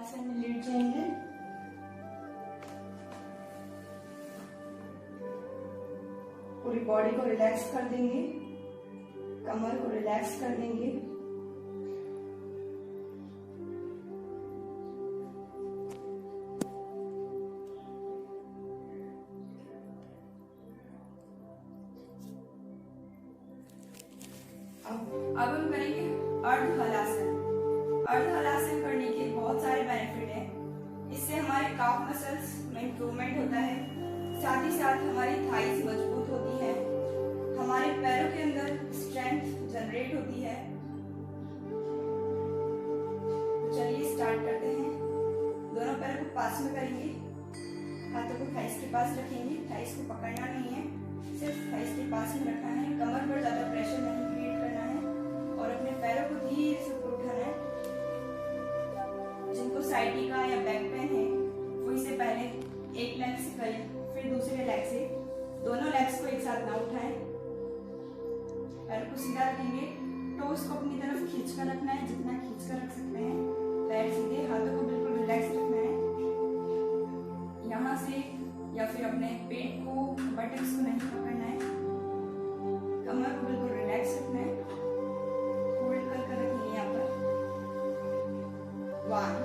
आसन में लेट जाएंगे। पूरी बॉडी को रिलैक्स कर देंगे, कमर को रिलैक्स कर देंगे। अब हम करेंगे अर्ध हलासन। अर्ध हलासन करने के बहुत सारे बेनिफिट हैं। इससे हमारे काफ मसल्स में इंप्रूवमेंट होता है, साथ ही साथ हमारी थाइस मजबूत होती है, हमारे पैरों के अंदर स्ट्रेंथ जनरेट होती है। तो चलिए स्टार्ट करते हैं। दोनों पैरों को पास में करेंगे, हाथों को थाइस के पास रखेंगे। थाइस को पकड़ना नहीं है, सिर्फ थाइस के पास में रखना है। कमर पर ज्यादा प्रेशर नहीं क्रिएट करना है और अपने पैरों को धीरे से ऊपर उठाना है। जिनको साइटिका या बैक पेन है वो इसे पहले एक लेग से करें, फिर दूसरे लेग से। दोनों लेग्स को एक साथ ना उठाएं। पैर को सीधा रखेंगे, टोस को अपनी तरफ खींच कर रखना है, जितना खींच कर रख सकते हैं। पैर सीधे, हाथों को बिल्कुल रिलैक्स रखना है। यहाँ से या फिर अपने पेट को, बटक्स को नहीं पकड़ना है। कमर को बिल्कुल रिलैक्स रखना है। होल्ड कर कर रखेंगे यहाँ पर। 1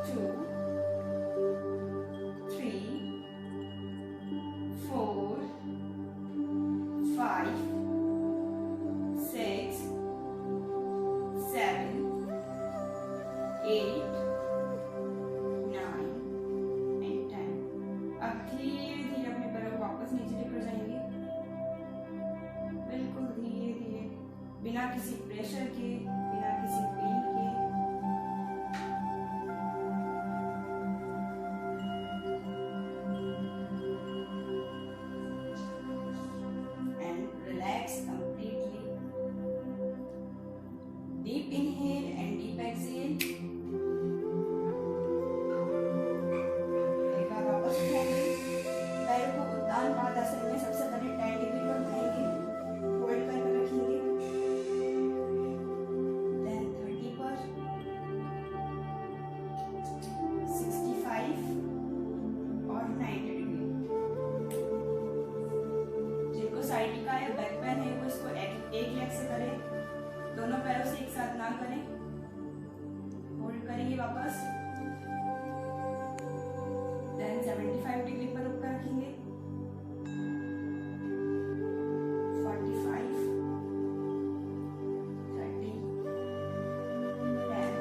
2 3 4 5 6 7 8 9 and 10। अब धीरे धीरे अपने पैरों को वापस नीचे लेकर जाएंगे, बिल्कुल धीरे धीरे, बिना किसी प्रेशर के, बिना किसी पेन के। And relax completely. Deep inhale and deep exhale. एक बार वापस उठाएंगे, पैरों को उत्तान पादासन में सबसे पहले 10 डिग्री पर उठाएंगे, होल्ड कर रखेंगे। देन 30 पर, 65 और 90 डिग्री। जिनको साइटिका या बैक पेन है वो इसको एक लेग से करें, दोनों पैरों से एक साथ ना करें। होल्ड करेंगे वापस। देन 75 डिग्री पर रुक कर रखेंगे। 45 30 10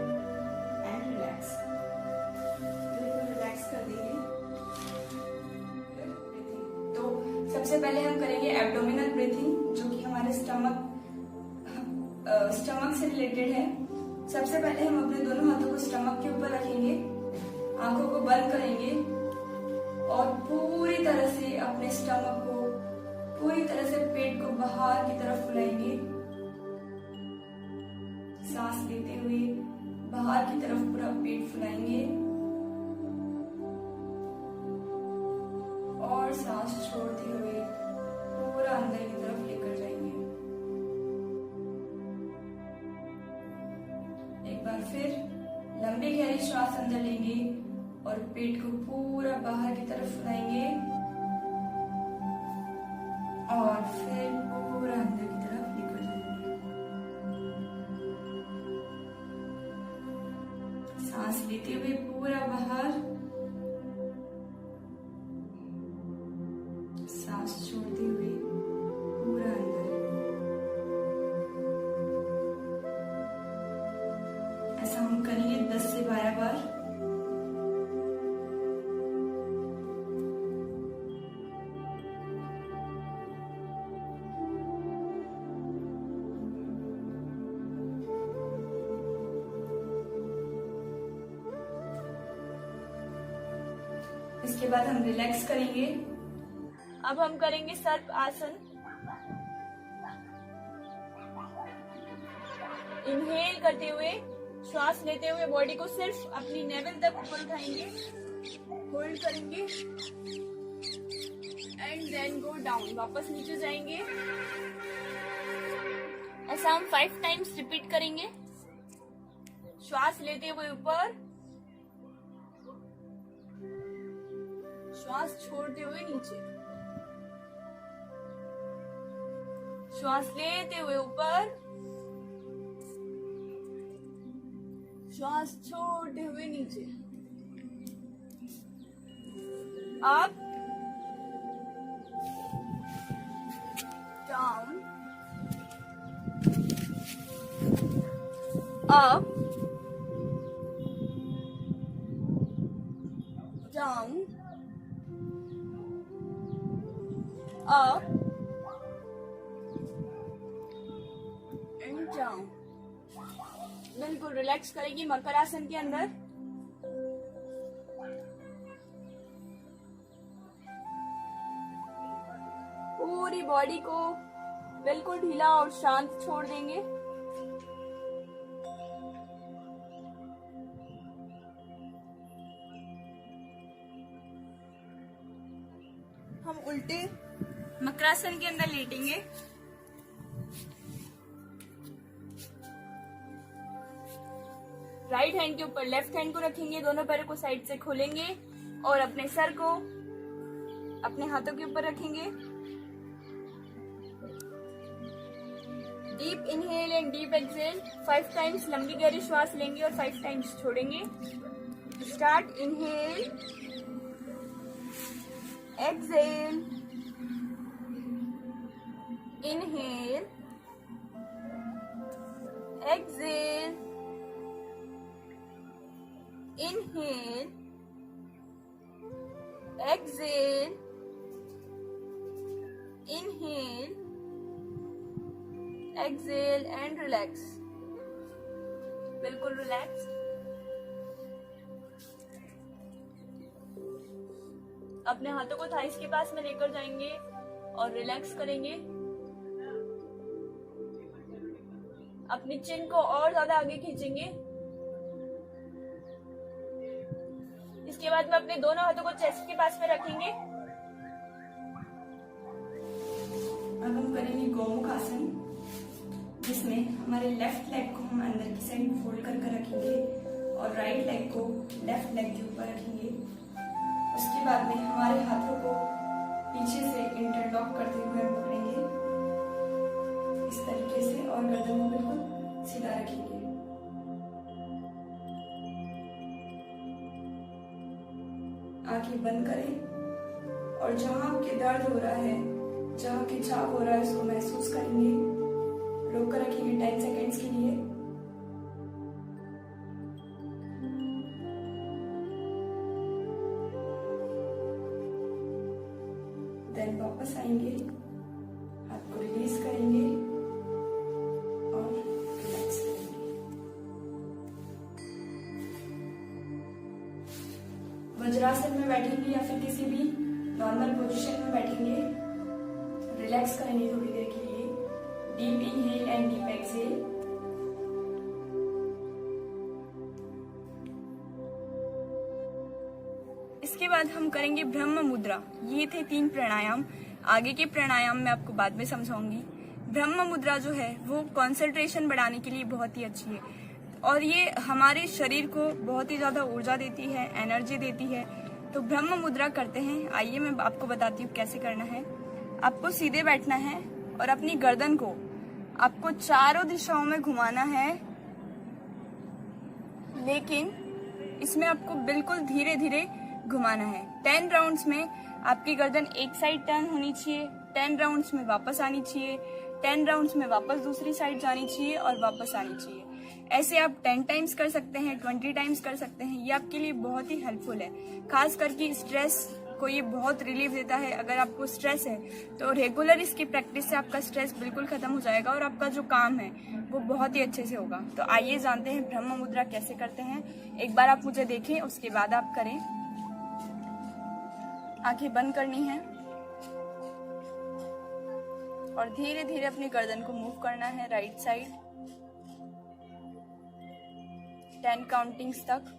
एंड रिलैक्स। बिल्कुल रिलैक्स कर देंगे। तो सबसे पहले हम करेंगे एब्डोमिनल ब्रीथिंग, जो कि हमारे स्टमक से रिलेटेड है। सबसे पहले हम अपने दोनों हाथों को स्टमक के ऊपर रखेंगे, आंखों को बंद करेंगे और पूरी तरह से अपने स्टमक को, पूरी तरह से पेट को बाहर की तरफ फुलाएंगे। सांस लेते हुए बाहर की तरफ पूरा पेट फुलाएंगे और सांस छोड़ते हुए पूरा अंदर की तरफ लेकर जाएंगे। एक बार फिर लंबी गहरी श्वास अंदर लेंगे और पेट को पूरा बाहर की तरफ फुलाएंगे और फिर पूरा अंदर की तरफ लेकर जाएंगे। सांस लेते हुए पूरा बाहर, सांस छोड़ते हुए पूरा अंदर। ऐसा हम करेंगे 10 से 12 बार। इसके बाद हम रिलैक्स करेंगे। अब हम करेंगे सर्प आसन। इनहेल करते हुए, श्वास लेते हुए बॉडी को सिर्फ अपनी नेवल तक ऊपर उठाएंगे, होल्ड करेंगे एंड देन गो डाउन, वापस नीचे जाएंगे। ऐसा हम 5 टाइम्स रिपीट करेंगे। श्वास लेते हुए ऊपर, श्वास छोड़ते हुए नीचे, श्वास लेते हुए ऊपर, श्वास छोड़ते हुए नीचे। Up, down, up, down, up and down. बिल्कुल रिलैक्स करेगी मकर आसन के अंदर। पूरी बॉडी को बिल्कुल ढीला और शांत छोड़ देंगे। हम उल्टे मकरासन के अंदर लेटेंगे। राइट हैंड के ऊपर लेफ्ट हैंड को रखेंगे, दोनों पैरों को साइड से खोलेंगे और अपने सर को अपने हाथों के ऊपर रखेंगे। Deep inhale and deep exhale 5 times लंबी गहरी श्वास लेंगे और 5 टाइम्स छोड़ेंगे। Start, inhale, exhale, inhale, exhale, inhale, exhale, inhale, exhale and relax। बिल्कुल रिलैक्स। अपने हाथों को थाइस के पास में लेकर जाएंगे और रिलैक्स करेंगे। अपनी चिन को और ज्यादा आगे खींचेंगे। इसके बाद में अपने दोनों हाथों को चेस्ट के पास में रखेंगे। अब हम करेंगे गोमुख आसन, जिसमें हमारे लेफ्ट लेग को हम अंदर की साइड फोल्ड करके रखेंगे और राइट लेग को लेफ्ट लेग के ऊपर रखेंगे। उसके बाद में हमारे हाथों को पीछे से इंटरलॉक करते हुए हम पकड़ेंगे इस तरीके से और गर्दन को बिल्कुल सीधा रखेंगे। आंखें बंद करें और जहां आपके दर्द हो रहा है, जहां खिंचाव हो रहा है, उसको महसूस करेंगे। रोक कर रखेंगे 10 सेकेंड्स के लिए। देन वापस आएंगे, हाथ को रिलीज करेंगे और रिलैक्स करेंगे। वज्रासन में बैठेंगे या फिर किसी भी नॉर्मल पोजीशन में बैठेंगे। रिलैक्स करेंगे थोड़ी देर के लिए। Deep inhale and deep exhale. इसके बाद हम करेंगे ब्रह्म मुद्रा। ये थे 3 प्राणायाम। आगे के प्राणायाम मैं आपको बाद में समझाऊंगी। ब्रह्म मुद्रा जो है वो कंसंट्रेशन बढ़ाने के लिए बहुत ही अच्छी है और ये हमारे शरीर को बहुत ही ज्यादा ऊर्जा देती है, एनर्जी देती है। तो ब्रह्म मुद्रा करते हैं। आइए मैं आपको बताती हूँ कैसे करना है। आपको सीधे बैठना है और अपनी गर्दन को आपको चारों दिशाओं में घुमाना है, लेकिन इसमें आपको बिल्कुल धीरे धीरे घुमाना है। 10 राउंड्स में आपकी गर्दन एक साइड टर्न होनी चाहिए, 10 राउंड्स में वापस आनी चाहिए, 10 राउंड्स में वापस दूसरी साइड जानी चाहिए और वापस आनी चाहिए। ऐसे आप 10 टाइम्स कर सकते हैं, 20 टाइम्स कर सकते हैं। ये आपके लिए बहुत ही हेल्पफुल है। खास करके स्ट्रेस को ये बहुत रिलीफ देता है। अगर आपको स्ट्रेस है तो रेगुलर इसकी प्रैक्टिस से आपका स्ट्रेस बिल्कुल खत्म हो जाएगा और आपका जो काम है वो बहुत ही अच्छे से होगा। तो आइए जानते हैं ब्रह्म मुद्रा कैसे करते हैं। एक बार आप मुझे देखें, उसके बाद आप करें। आंखें बंद करनी है और धीरे धीरे अपनी गर्दन को मूव करना है राइट साइड 10 काउंटिंग्स तक।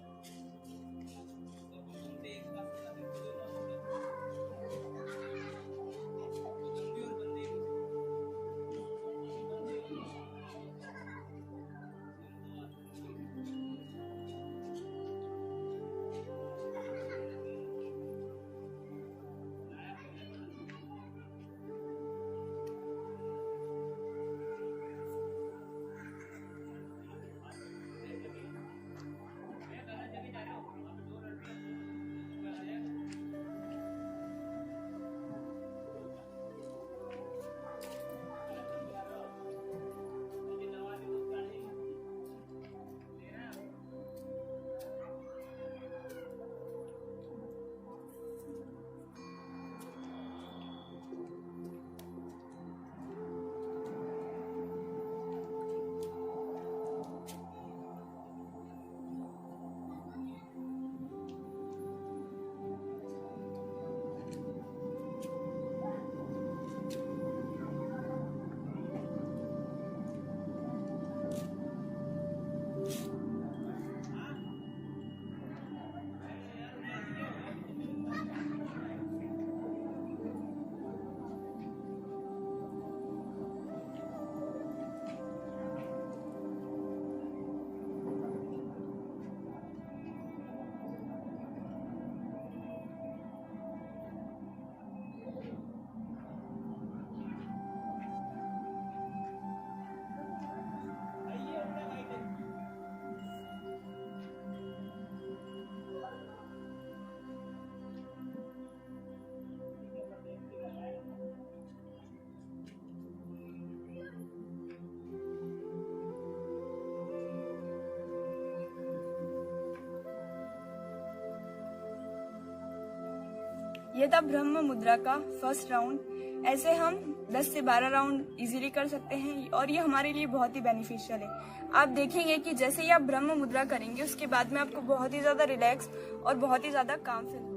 ये था ब्रह्म मुद्रा का फर्स्ट राउंड। ऐसे हम 10 से 12 राउंड इजीली कर सकते हैं और ये हमारे लिए बहुत ही बेनिफिशियल है। आप देखेंगे कि जैसे ही आप ब्रह्म मुद्रा करेंगे उसके बाद में आपको बहुत ही ज्यादा रिलैक्स और बहुत ही ज्यादा काम फील होगा।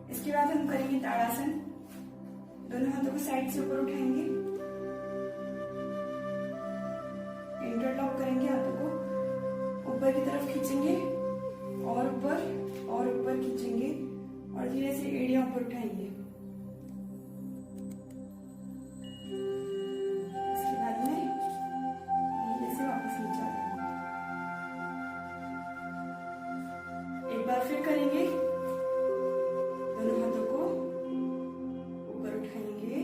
इसके बाद हम करेंगे ताड़ासन। दोनों हाथों को साइड से ऊपर उठाएंगे, इंटरलॉक करेंगे, हाथों को ऊपर की तरफ खींचेंगे और ऊपर खींचेंगे और धीरे से एड़ियां ऊपर उठाएंगे। इसके बाद में धीरे से वापस नीचे आ जाएंगे। एक बार फिर करेंगे, दोनों हाथों को ऊपर उठाएंगे,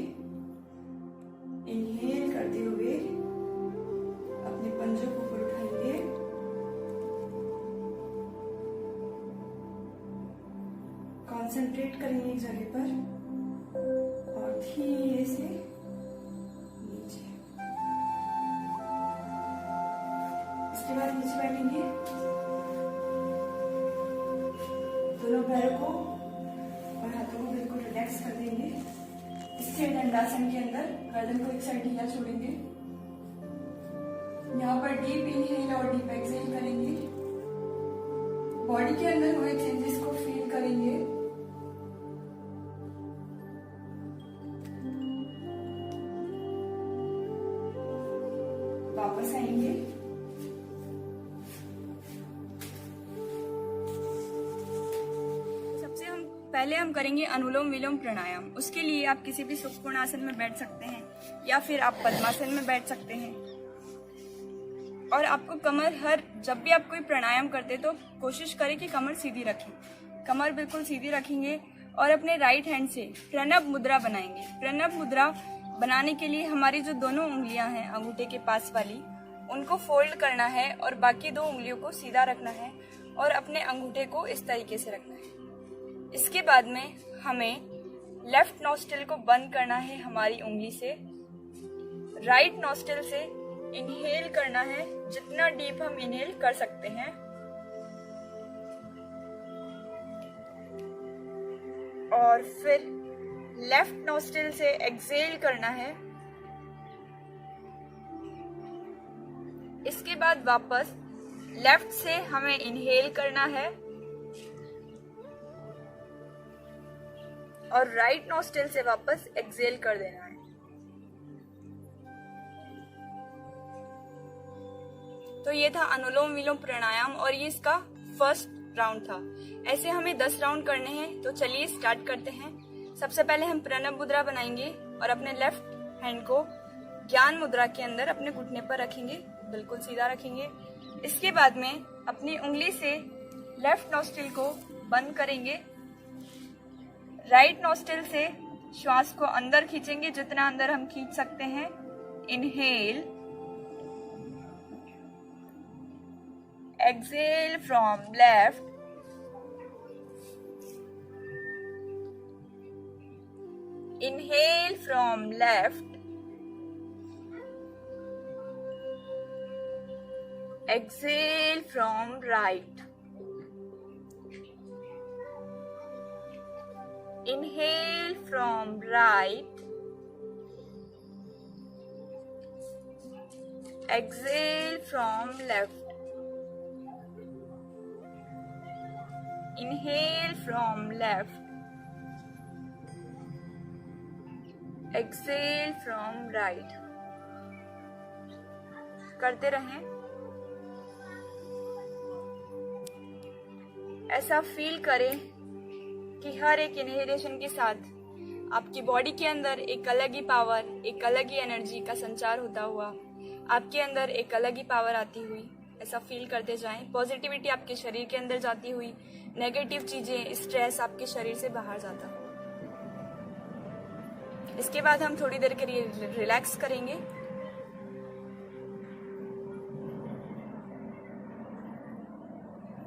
इनहेल करते हुए अपने पंजों को ऊपर उठाएंगे, कंसंट्रेट करेंगे एक जगह पर और धीरे से नीचे। इसके बाद नीचे बैठेंगे, दोनों पैरों को और हाथों को बिल्कुल रिलैक्स कर देंगे। स्थिर दंडासन के अंदर गर्दन को एक साइड ढीला छोड़ेंगे। यहाँ पर डीप इनहेल और डीप एक्सहेल करेंगे। बॉडी के अंदर हुए चेंजेस को फील करेंगे। वापस आएंगे, सबसे पहले हम करेंगे अनुलोम विलोम प्राणायाम। उसके लिए आप किसी भी सुखपूर्ण आसन में बैठ सकते हैं या फिर आप पद्मासन में बैठ सकते हैं। और आपको कमर जब भी आप कोई प्राणायाम करते तो कोशिश करें कि कमर सीधी रखें। कमर बिल्कुल सीधी रखेंगे और अपने राइट हैंड से प्रणव मुद्रा बनाएंगे। प्रणव मुद्रा बनाने के लिए हमारी जो दोनों उंगलियां हैं अंगूठे के पास वाली, उनको फोल्ड करना है और बाकी दो उंगलियों को सीधा रखना है और अपने अंगूठे को इस तरीके से रखना है। इसके बाद में हमें लेफ्ट नॉस्ट्रिल को बंद करना है हमारी उंगली से। राइट नॉस्ट्रिल से इनहेल करना है, जितना डीप हम इनहेल कर सकते हैं। और फिर लेफ्ट नॉस्ट्रिल से एक्सहेल करना है। इसके बाद वापस लेफ्ट से हमें इनहेल करना है और राइट नॉस्ट्रिल से वापस एक्सहेल कर देना है। तो ये था अनुलोम विलोम प्राणायाम और ये इसका फर्स्ट राउंड था। ऐसे हमें 10 राउंड करने हैं। तो चलिए स्टार्ट करते हैं। सबसे पहले हम प्रणव मुद्रा बनाएंगे और अपने लेफ्ट हैंड को ज्ञान मुद्रा के अंदर अपने घुटने पर रखेंगे, बिल्कुल सीधा रखेंगे। इसके बाद में अपनी उंगली से लेफ्ट नॉस्ट्रिल को बंद करेंगे। राइट नॉस्ट्रिल से श्वास को अंदर खींचेंगे, जितना अंदर हम खींच सकते हैं। Inhale, exhale from left, inhale from left, exhale from right, inhale from right, exhale from left, inhale from left, exhale from right। करते रहें। ऐसा फील करें कि हर एक इनहेलेशन के साथ आपकी बॉडी के अंदर एक अलग ही पावर, एक अलग ही एनर्जी का संचार होता हुआ आपके अंदर एक अलग ही पावर आती हुई ऐसा फील करते जाएं। पॉजिटिविटी आपके शरीर के अंदर जाती हुई, नेगेटिव चीजें, स्ट्रेस आपके शरीर से बाहर जाता हो। इसके बाद हम थोड़ी देर के लिए रिलैक्स करेंगे।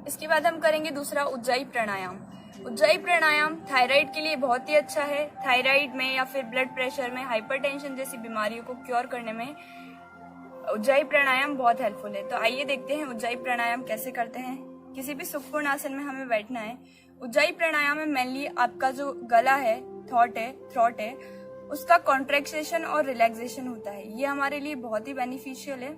इसके बाद हम करेंगे दूसरा उज्जाई प्राणायाम। उज्जाई प्राणायाम थायराइड के लिए बहुत ही अच्छा है। थायराइड में या फिर ब्लड प्रेशर में, हाइपरटेंशन जैसी बीमारियों को क्योर करने में उज्जाई प्राणायाम बहुत हेल्पफुल है। तो आइए देखते हैं उज्जाई प्राणायाम कैसे करते हैं। किसी भी सुखपूर्ण आसन में हमें बैठना है उज्जाई प्राणायाम में मेनली आपका जो गला है, थ्रोट है, उसका कॉन्ट्रैक्शन और रिलैक्सेशन होता है। ये हमारे लिए बहुत ही बेनिफिशियल है।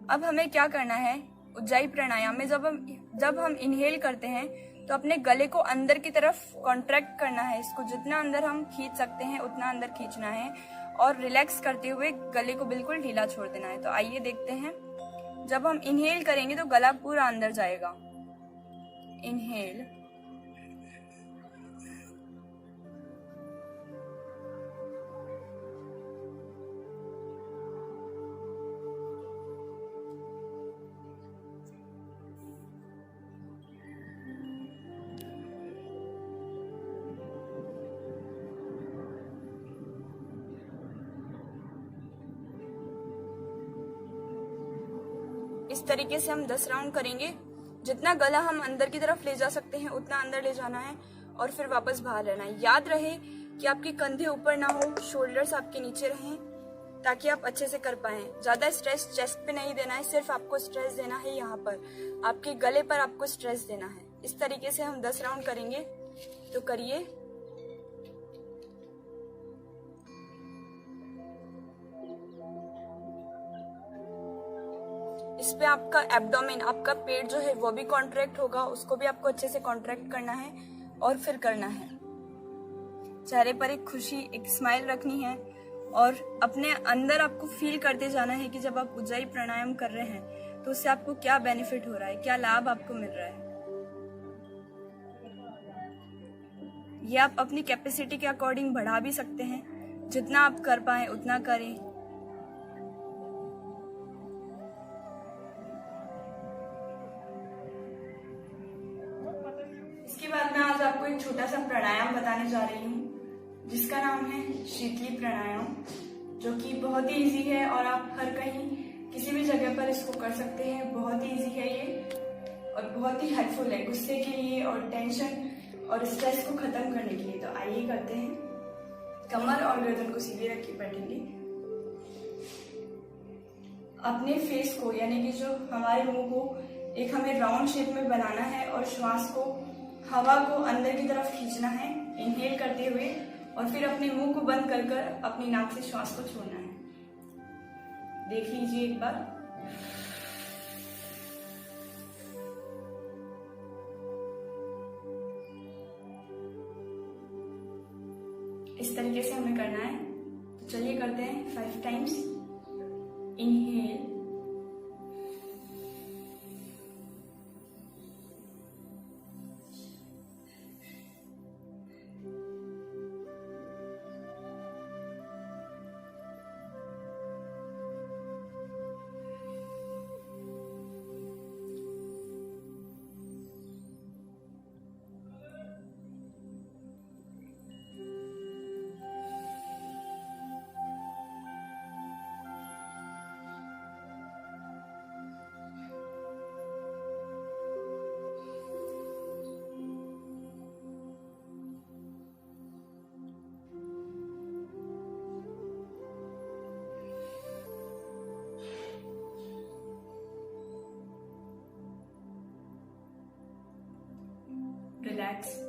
अब हमें क्या करना है, उज्जाई प्राणायाम में जब हम इनहेल करते हैं तो अपने गले को अंदर की तरफ कॉन्ट्रैक्ट करना है। इसको जितना अंदर हम खींच सकते हैं उतना अंदर खींचना है और रिलैक्स करते हुए गले को बिल्कुल ढीला छोड़ देना है। तो आइए देखते हैं। जब हम इनहेल करेंगे तो गला पूरा अंदर जाएगा। इनहेल, इस तरीके से हम 10 राउंड करेंगे। जितना गला हम अंदर की तरफ ले जा सकते हैं उतना अंदर ले जाना है और फिर वापस बाहर रहना है। याद रहे कि आपके कंधे ऊपर ना हो, शोल्डर्स आपके नीचे रहें ताकि आप अच्छे से कर पाएं। ज्यादा स्ट्रेस चेस्ट पे नहीं देना है, सिर्फ आपको स्ट्रेस देना है यहाँ पर, आपके गले पर आपको स्ट्रेस देना है। इस तरीके से हम 10 राउंड करेंगे। तो करिए। इस पे आपका एब्डोमेन, आपका पेट जो है वो भी कॉन्ट्रैक्ट होगा, उसको भी आपको अच्छे से कॉन्ट्रैक्ट करना है और फिर करना है। चेहरे पर एक खुशी, एक स्माइल रखनी है और अपने अंदर आपको फील करते जाना है कि जब आप उज्जाई प्राणायाम कर रहे हैं तो उससे आपको क्या बेनिफिट हो रहा है, क्या लाभ आपको मिल रहा है। ये आप अपनी कैपेसिटी के अकॉर्डिंग बढ़ा भी सकते हैं। जितना आप कर पाए उतना करें। इसके बाद मैं आज आपको एक छोटा सा प्राणायाम बताने जा रही हूँ जिसका नाम है शीतली प्राणायाम, जो कि बहुत ही इजी है और आप हर कहीं किसी भी जगह पर इसको कर सकते हैं। बहुत ही इजी है ये और बहुत ही हेल्पफुल है गुस्से के लिए और टेंशन और स्ट्रेस को खत्म करने के लिए। तो आइए करते हैं। कमर और गर्दन को सीधे रख के बैठेंगे। अपने फेस को यानी कि जो हमारे मुंह को एक हमें राउंड शेप में बनाना है और श्वास को, हवा को अंदर की तरफ खींचना है इनहेल करते हुए और फिर अपने मुंह को बंद कर कर अपनी नाक से श्वास को छोड़ना है। देख लीजिए एक बार। इस तरीके से हमें करना है। तो चलिए करते हैं 5 टाइम्स। Inhale, relax.